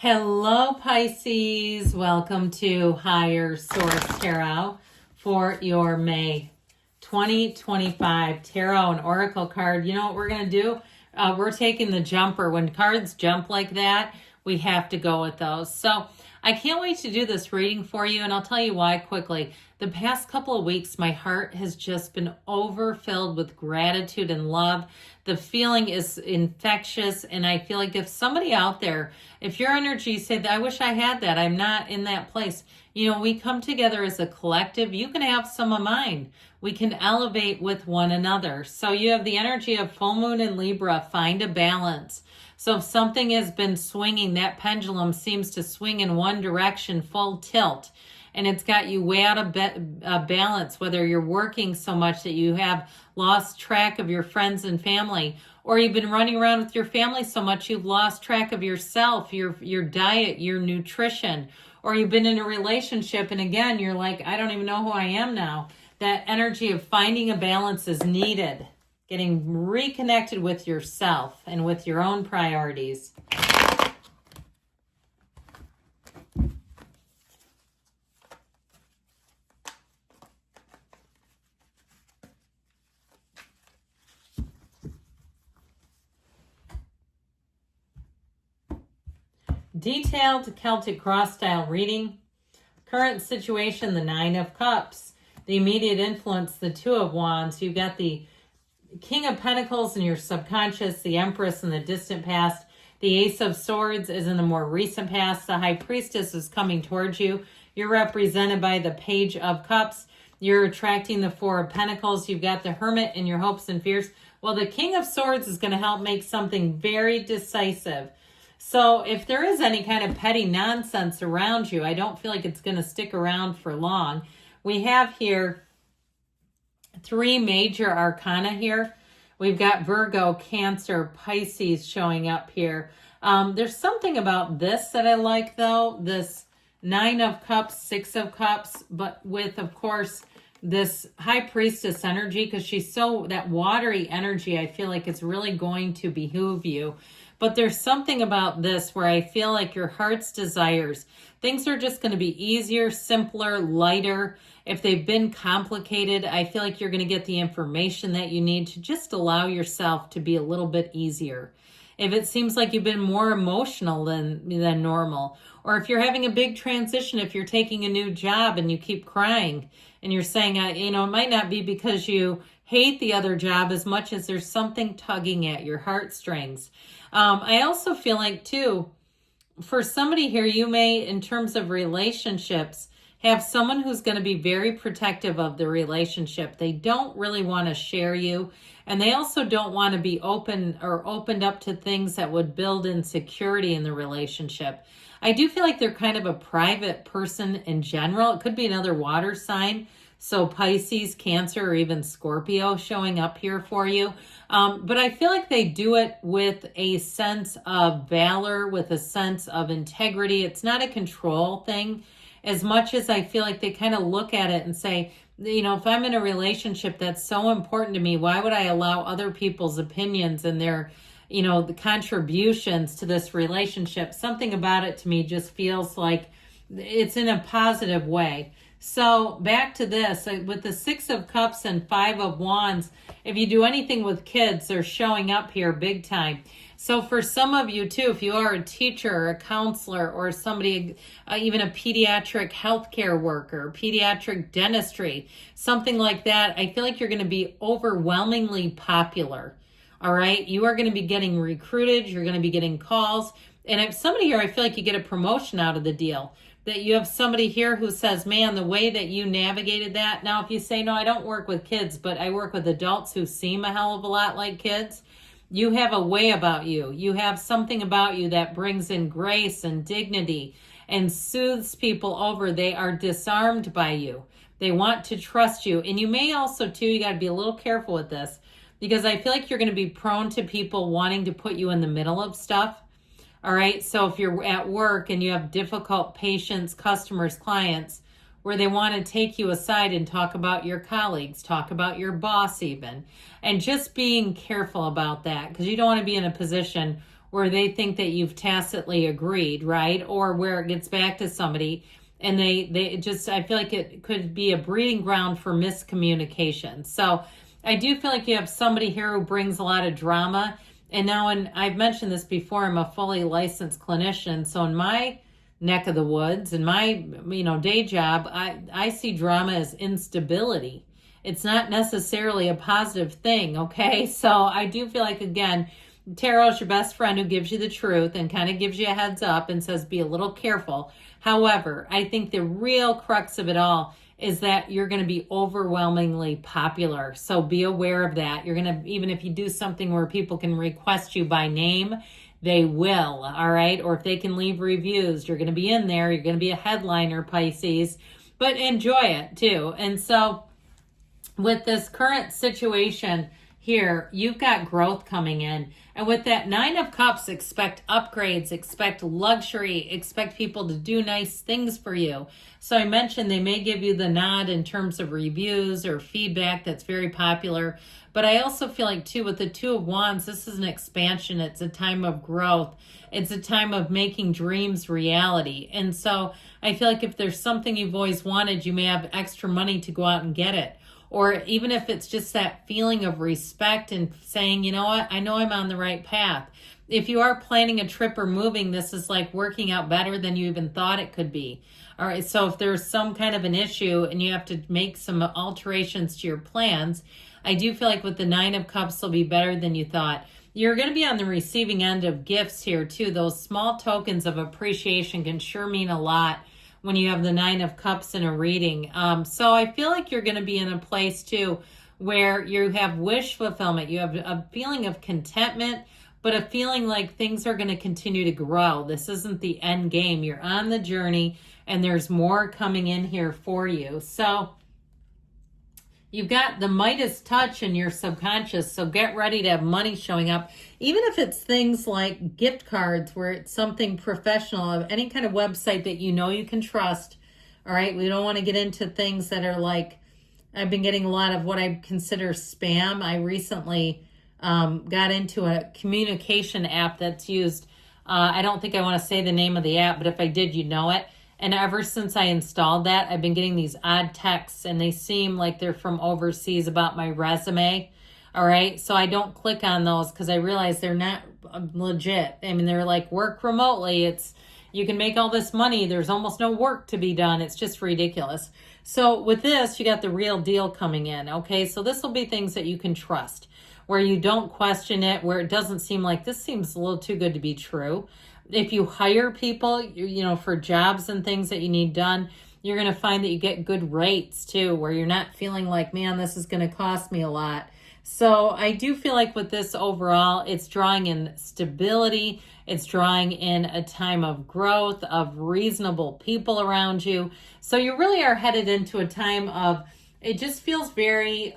Hello, Pisces. Welcome to Higher Source Tarot for your May 2025 Tarot and Oracle card. You know what we're going to do? We're taking the jumper. When cards jump like that, we have to go with those. So I can't wait to do this reading for you, and I'll tell you why quickly. The past couple of weeks, my heart has just been overfilled with gratitude and love. The feeling is infectious, and I feel like if somebody out there, if your energy said, I wish I had that, I'm not in that place. You know, we come together as a collective. You can have some of mine. We can elevate with one another. So you have the energy of full moon in Libra. Find a balance. So if something has been swinging, that pendulum seems to swing in one direction, full tilt, and it's got you way out of balance, whether you're working so much that you have lost track of your friends and family, or you've been running around with your family so much you've lost track of yourself, your diet, your nutrition, or you've been in a relationship and again, you're like, I don't even know who I am now. That energy of finding a balance is needed. Getting reconnected with yourself and with your own priorities. Detailed Celtic cross style reading. Current situation, the Nine of Cups. The immediate influence, the Two of Wands. You've got the King of Pentacles in your subconscious, the Empress in the distant past. The Ace of Swords is in the more recent past. The High Priestess is coming towards you. You're represented by the Page of Cups. You're attracting the Four of Pentacles. You've got the Hermit in your hopes and fears. Well, the King of Swords is going to help make something very decisive. So if there is any kind of petty nonsense around you, I don't feel like it's going to stick around for long. We have here three major arcana here. We've got Virgo, Cancer, Pisces showing up here. There's something about this that I like, though. This Nine of Cups, Six of Cups, but with, of course, this High Priestess energy, because she's so, that watery energy, I feel like it's really going to behoove you. But there's something about this where I feel like your heart's desires, things are just going to be easier, simpler, lighter. If they've been complicated, I feel like you're going to get the information that you need to just allow yourself to be a little bit easier. If it seems like you've been more emotional than normal, or if you're having a big transition, if you're taking a new job and you keep crying and you're saying, it might not be because you hate the other job as much as there's something tugging at your heartstrings. I also feel like, too, for somebody here, you may, in terms of relationships, have someone who's going to be very protective of the relationship. They don't really want to share you, and they also don't want to be open or opened up to things that would build insecurity in the relationship. I do feel like they're kind of a private person in general. It could be another water sign. So Pisces, Cancer, or even Scorpio showing up here for you. But I feel like they do it with a sense of valor, with a sense of integrity. It's not a control thing as much as I feel like they kind of look at it and say, if I'm in a relationship that's so important to me, why would I allow other people's opinions and their, the contributions to this relationship? Something about it to me just feels like it's in a positive way. So back to this, with the Six of Cups and Five of Wands, if you do anything with kids, they're showing up here big time. So for some of you too, if you are a teacher or a counselor or somebody, even a pediatric healthcare worker, pediatric dentistry, something like that, I feel like you're going to be overwhelmingly popular. All right. You are going to be getting recruited. You're going to be getting calls. And if somebody here, I feel like you get a promotion out of the deal. That you have somebody here who says, man, the way that you navigated that. Now, if you say, no, I don't work with kids, but I work with adults who seem a hell of a lot like kids. You have a way about you. You have something about you that brings in grace and dignity and soothes people over. They are disarmed by you. They want to trust you. And you may also, too, you got to be a little careful with this because I feel like you're going to be prone to people wanting to put you in the middle of stuff. All right. So if you're at work and you have difficult patients, customers, clients, where they want to take you aside and talk about your colleagues, talk about your boss even, and just being careful about that because you don't want to be in a position where they think that you've tacitly agreed, right? Or where it gets back to somebody and they just, I feel like it could be a breeding ground for miscommunication. So I do feel like you have somebody here who brings a lot of drama. And now, and I've mentioned this before, I'm a fully licensed clinician. So in my neck of the woods, in my, day job, I see drama as instability. It's not necessarily a positive thing, okay? So I do feel like, again, tarot is your best friend who gives you the truth and kind of gives you a heads up and says, be a little careful. However, I think the real crux of it all is that you're going to be overwhelmingly popular. So be aware of that. You're going to, even if you do something where people can request you by name, they will, all right? Or if they can leave reviews, you're going to be in there. You're going to be a headliner, Pisces, but enjoy it too. And so with this current situation here, you've got growth coming in. And with that 9 of Cups, expect upgrades, expect luxury, expect people to do nice things for you. So I mentioned they may give you the nod in terms of reviews or feedback that's very popular. But I also feel like, too, with the 2 of Wands, this is an expansion. It's a time of growth. It's a time of making dreams reality. And so I feel like if there's something you've always wanted, you may have extra money to go out and get it. Or even if it's just that feeling of respect and saying, you know what, I know I'm on the right path. If you are planning a trip or moving, this is like working out better than you even thought it could be. All right, so if there's some kind of an issue and you have to make some alterations to your plans, I do feel like with the 9 of Cups, will be better than you thought. You're going to be on the receiving end of gifts here too. Those small tokens of appreciation can sure mean a lot when you have the 9 of Cups in a reading. So I feel like you're going to be in a place too where you have wish fulfillment. You have a feeling of contentment, but a feeling like things are going to continue to grow. This isn't the end game. You're on the journey and there's more coming in here for you. So you've got the Midas touch in your subconscious, so get ready to have money showing up. Even if it's things like gift cards where it's something professional, of any kind of website that you know you can trust, all right? We don't want to get into things that are like, I've been getting a lot of what I consider spam. I recently got into a communication app that's used. I don't think I want to say the name of the app, but if I did, you know it. And ever since I installed that, I've been getting these odd texts and they seem like they're from overseas about my resume. All right. So I don't click on those because I realize they're not legit. I mean, they're like work remotely. You can make all this money. There's almost no work to be done. It's just ridiculous. So with this, you got the real deal coming in. Okay. So this will be things that you can trust, where you don't question it, where it doesn't seem like this seems a little too good to be true. If you hire people, for jobs and things that you need done, you're going to find that you get good rates too, where you're not feeling like, man, this is going to cost me a lot. So I do feel like with this overall, it's drawing in stability. It's drawing in a time of growth, of reasonable people around you. So you really are headed into a time of, it just feels very,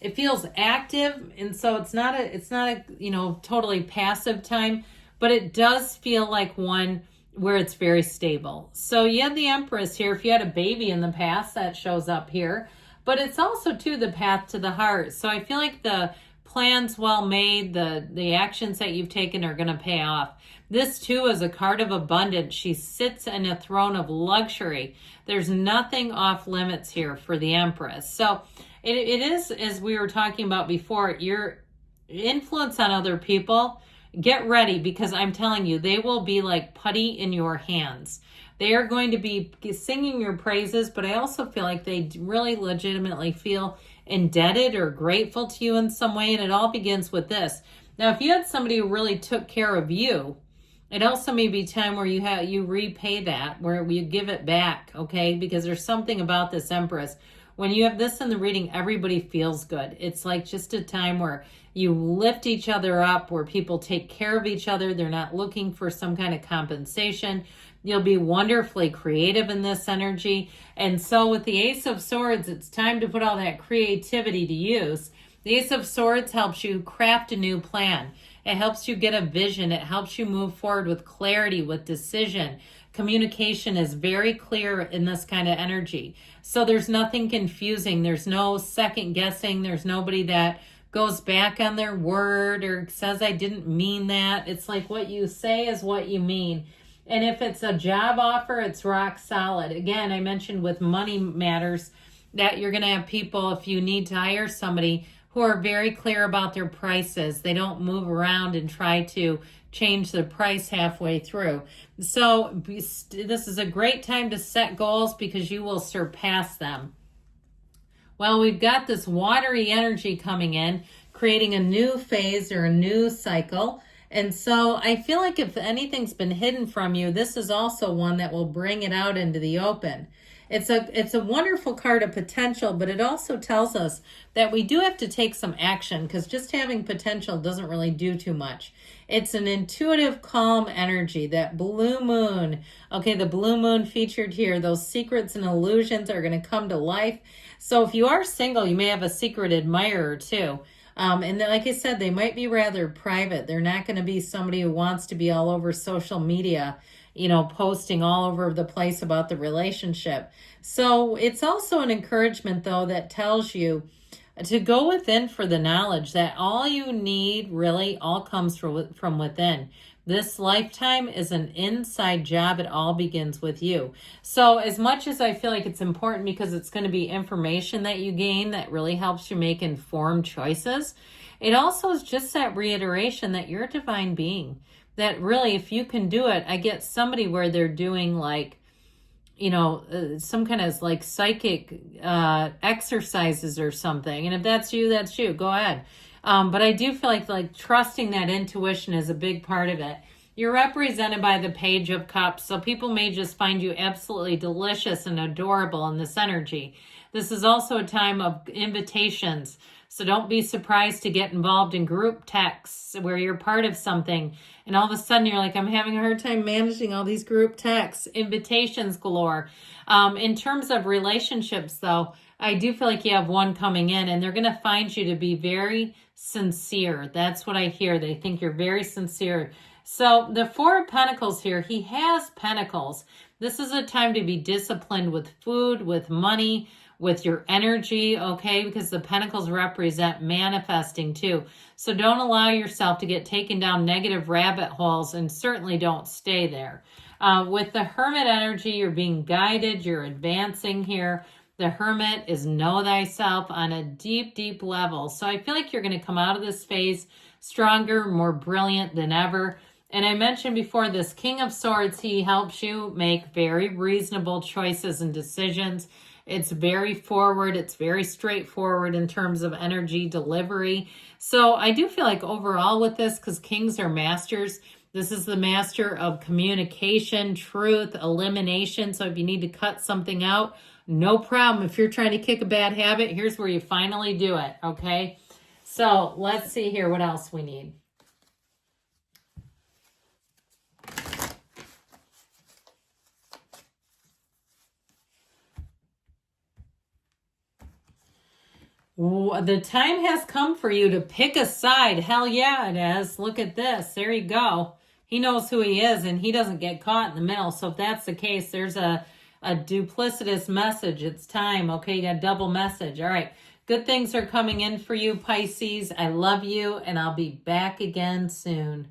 it feels active. And so it's not a totally passive time, but it does feel like one where it's very stable. So you have the Empress here. If you had a baby in the past, that shows up here. But it's also, too, the path to the heart. So I feel like the plans well made, the actions that you've taken are going to pay off. This, too, is a card of abundance. She sits in a throne of luxury. There's nothing off limits here for the Empress. So it is, as we were talking about before, your influence on other people. Get ready, because I'm telling you, they will be like putty in your hands. They are going to be singing your praises, but I also feel like they really legitimately feel indebted or grateful to you in some way, and it all begins with this. Now, if you had somebody who really took care of you, it also may be time where you repay that, where you give it back, okay? Because there's something about this Empress. When you have this in the reading, everybody feels good. It's like just a time where you lift each other up, where people take care of each other. They're not looking for some kind of compensation. You'll be wonderfully creative in this energy. And so with the Ace of Swords, it's time to put all that creativity to use. The Ace of Swords helps you craft a new plan. It helps you get a vision. It helps you move forward with clarity, with decision. Communication is very clear in this kind of energy. So there's nothing confusing. There's no second guessing. There's nobody that goes back on their word or says, I didn't mean that. It's like what you say is what you mean. And if it's a job offer, it's rock solid. Again, I mentioned with money matters that you're going to have people, if you need to hire somebody, who are very clear about their prices. They don't move around and try to change the price halfway through. So this is a great time to set goals because you will surpass them. Well, we've got this watery energy coming in, creating a new phase or a new cycle. And so I feel like if anything's been hidden from you, this is also one that will bring it out into the open. It's a wonderful card of potential, but it also tells us that we do have to take some action because just having potential doesn't really do too much. It's an intuitive, calm energy, that blue moon. Okay, the blue moon featured here, those secrets and illusions are going to come to life. So if you are single, you may have a secret admirer too. And like I said, they might be rather private. They're not going to be somebody who wants to be all over social media, you know, posting all over the place about the relationship. So it's also an encouragement, though, that tells you to go within for the knowledge that all you need really all comes from within. This lifetime is an inside job. It all begins with you. So as much as I feel like it's important because it's going to be information that you gain that really helps you make informed choices, it also is just that reiteration that you're a divine being. That really, if you can do it, I get somebody where they're doing like, you know, some kind of like psychic exercises or something. And if that's you, that's you. Go ahead. But I do feel like trusting that intuition is a big part of it. You're represented by the Page of Cups, so people may just find you absolutely delicious and adorable in this energy. This is also a time of invitations, so don't be surprised to get involved in group texts where you're part of something, and all of a sudden you're like, I'm having a hard time managing all these group texts, invitations galore. In terms of relationships, though, I do feel like you have one coming in, and they're going to find you to be very sincere. That's what I hear. They think you're very sincere. So the Four of Pentacles here, he has pentacles. This is a time to be disciplined with food, with money, with your energy, okay? Because the pentacles represent manifesting too. So don't allow yourself to get taken down negative rabbit holes, and certainly don't stay there. With the Hermit energy, you're being guided, you're advancing here. The Hermit is know thyself on a deep, deep level. So I feel like you're going to come out of this phase stronger, more brilliant than ever. And I mentioned before, this King of Swords, he helps you make very reasonable choices and decisions. It's very forward. It's very straightforward in terms of energy delivery. So I do feel like overall with this, because kings are masters, this is the master of communication, truth, elimination. So if you need to cut something out, no problem. If you're trying to kick a bad habit, here's where you finally do it, okay? So let's see here what else we need. The time has come for you to pick a side. Hell yeah, it has. Look at this. There you go. He knows who he is, and he doesn't get caught in the middle. So if that's the case, there's a duplicitous message. It's time. Okay, you got a double message. All right. Good things are coming in for you, Pisces. I love you, and I'll be back again soon.